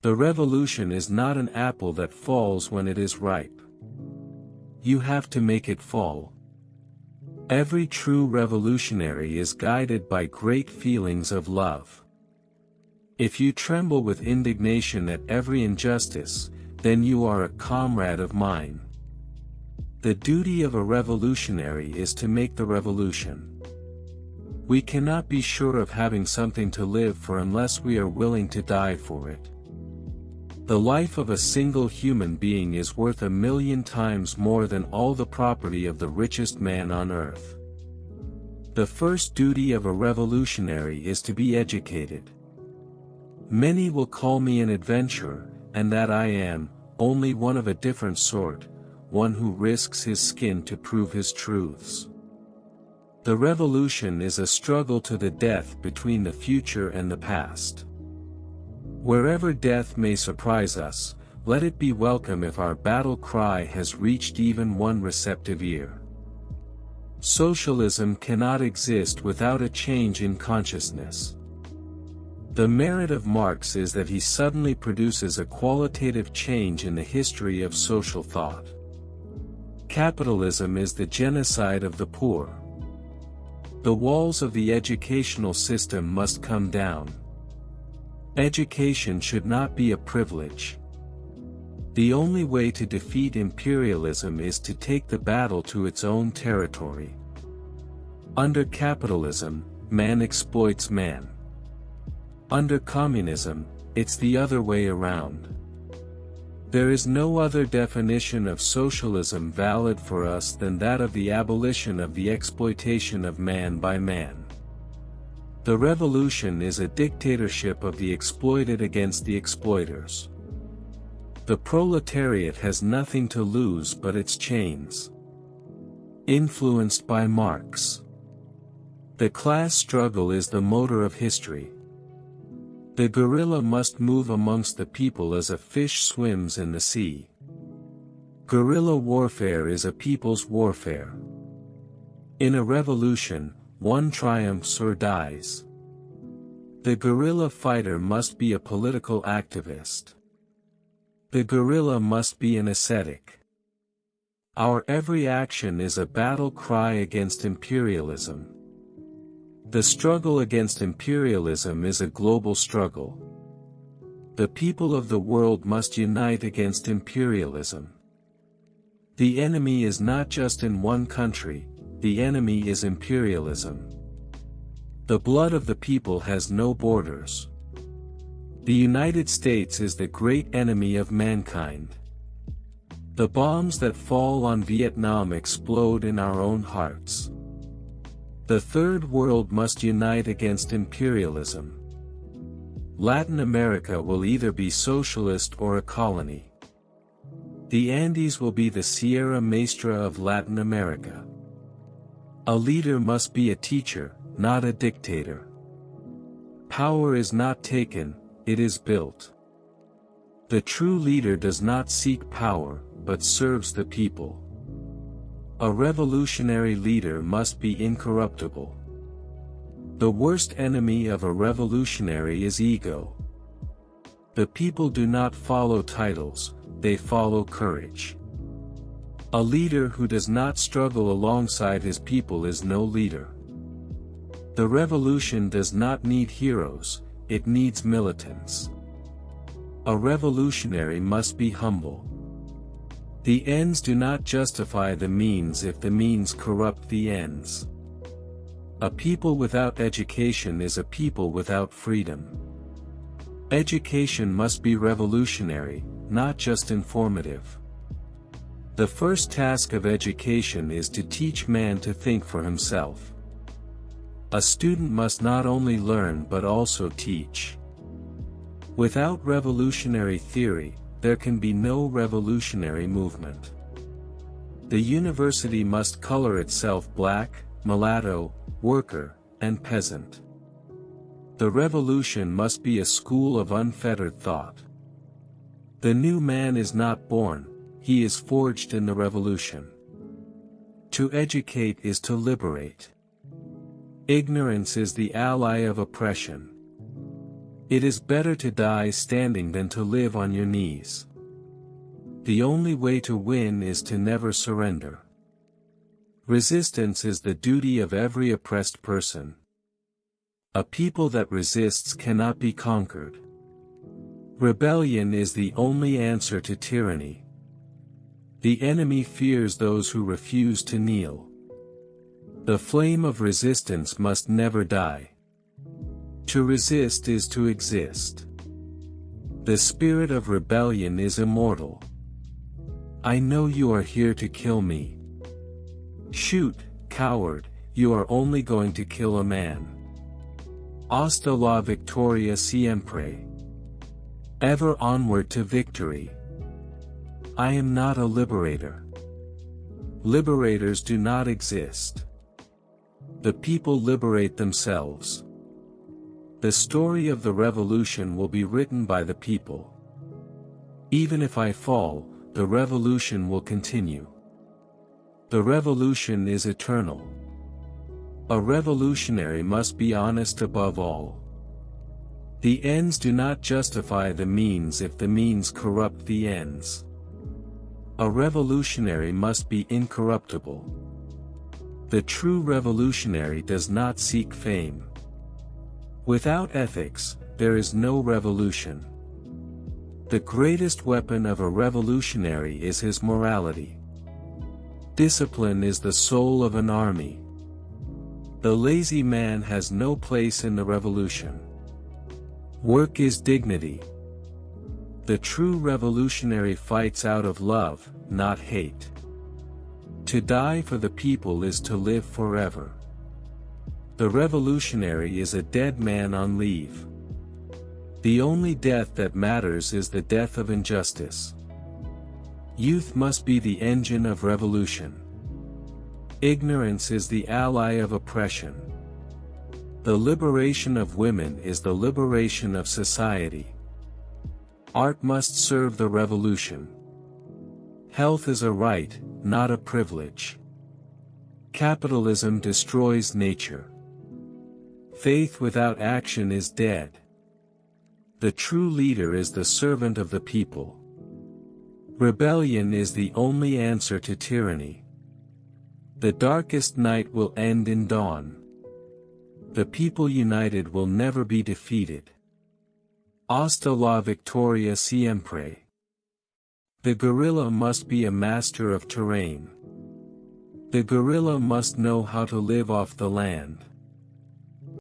The revolution is not an apple that falls when it is ripe. You have to make it fall. Every true revolutionary is guided by great feelings of love. If you tremble with indignation at every injustice, then you are a comrade of mine. The duty of a revolutionary is to make the revolution. We cannot be sure of having something to live for unless we are willing to die for it. The life of a single human being is worth 1,000,000 times more than all the property of the richest man on earth. The first duty of a revolutionary is to be educated. Many will call me an adventurer, and that I am, only one of a different sort, one who risks his skin to prove his truths. The revolution is a struggle to the death between the future and the past. Wherever death may surprise us, let it be welcome if our battle cry has reached even one receptive ear. Socialism cannot exist without a change in consciousness. The merit of Marx is that he suddenly produces a qualitative change in the history of social thought. Capitalism is the genocide of the poor. The walls of the educational system must come down. Education should not be a privilege. The only way to defeat imperialism is to take the battle to its own territory. Under capitalism, man exploits man. Under communism, it's the other way around. There is no other definition of socialism valid for us than that of the abolition of the exploitation of man by man. The revolution is a dictatorship of the exploited against the exploiters. The proletariat has nothing to lose but its chains. Influenced by Marx. The class struggle is the motor of history. The guerrilla must move amongst the people as a fish swims in the sea. Guerrilla warfare is a people's warfare. In a revolution, one triumphs or dies. The guerrilla fighter must be a political activist. The guerrilla must be an ascetic. Our every action is a battle cry against imperialism. The struggle against imperialism is a global struggle. The people of the world must unite against imperialism. The enemy is not just in one country, the enemy is imperialism. The blood of the people has no borders. The United States is the great enemy of mankind. The bombs that fall on Vietnam explode in our own hearts. The Third World must unite against imperialism. Latin America will either be socialist or a colony. The Andes will be the Sierra Maestra of Latin America. A leader must be a teacher, not a dictator. Power is not taken, it is built. The true leader does not seek power, but serves the people. A revolutionary leader must be incorruptible. The worst enemy of a revolutionary is ego. The people do not follow titles, they follow courage. A leader who does not struggle alongside his people is no leader. The revolution does not need heroes, it needs militants. A revolutionary must be humble. The ends do not justify the means if the means corrupt the ends. A people without education is a people without freedom. Education must be revolutionary, not just informative. The first task of education is to teach man to think for himself. A student must not only learn but also teach. Without revolutionary theory, there can be no revolutionary movement. The university must color itself black, mulatto, worker, and peasant. The revolution must be a school of unfettered thought. The new man is not born, he is forged in the revolution. To educate is to liberate. Ignorance is the ally of oppression. It is better to die standing than to live on your knees. The only way to win is to never surrender. Resistance is the duty of every oppressed person. A people that resists cannot be conquered. Rebellion is the only answer to tyranny. The enemy fears those who refuse to kneel. The flame of resistance must never die. To resist is to exist. The spirit of rebellion is immortal. I know you are here to kill me. Shoot, coward, you are only going to kill a man. Hasta la victoria siempre. Ever onward to victory. I am not a liberator. Liberators do not exist. The people liberate themselves. The story of the revolution will be written by the people. Even if I fall, the revolution will continue. The revolution is eternal. A revolutionary must be honest above all. The ends do not justify the means if the means corrupt the ends. A revolutionary must be incorruptible. The true revolutionary does not seek fame. Without ethics, there is no revolution. The greatest weapon of a revolutionary is his morality. Discipline is the soul of an army. The lazy man has no place in the revolution. Work is dignity. The true revolutionary fights out of love, not hate. To die for the people is to live forever. The revolutionary is a dead man on leave. The only death that matters is the death of injustice. Youth must be the engine of revolution. Ignorance is the ally of oppression. The liberation of women is the liberation of society. Art must serve the revolution. Health is a right, not a privilege. Capitalism destroys nature. Faith without action is dead. The true leader is the servant of the people. Rebellion is the only answer to tyranny. The darkest night will end in dawn. The people united will never be defeated. Hasta la victoria siempre. The guerrilla must be a master of terrain. The guerrilla must know how to live off the land.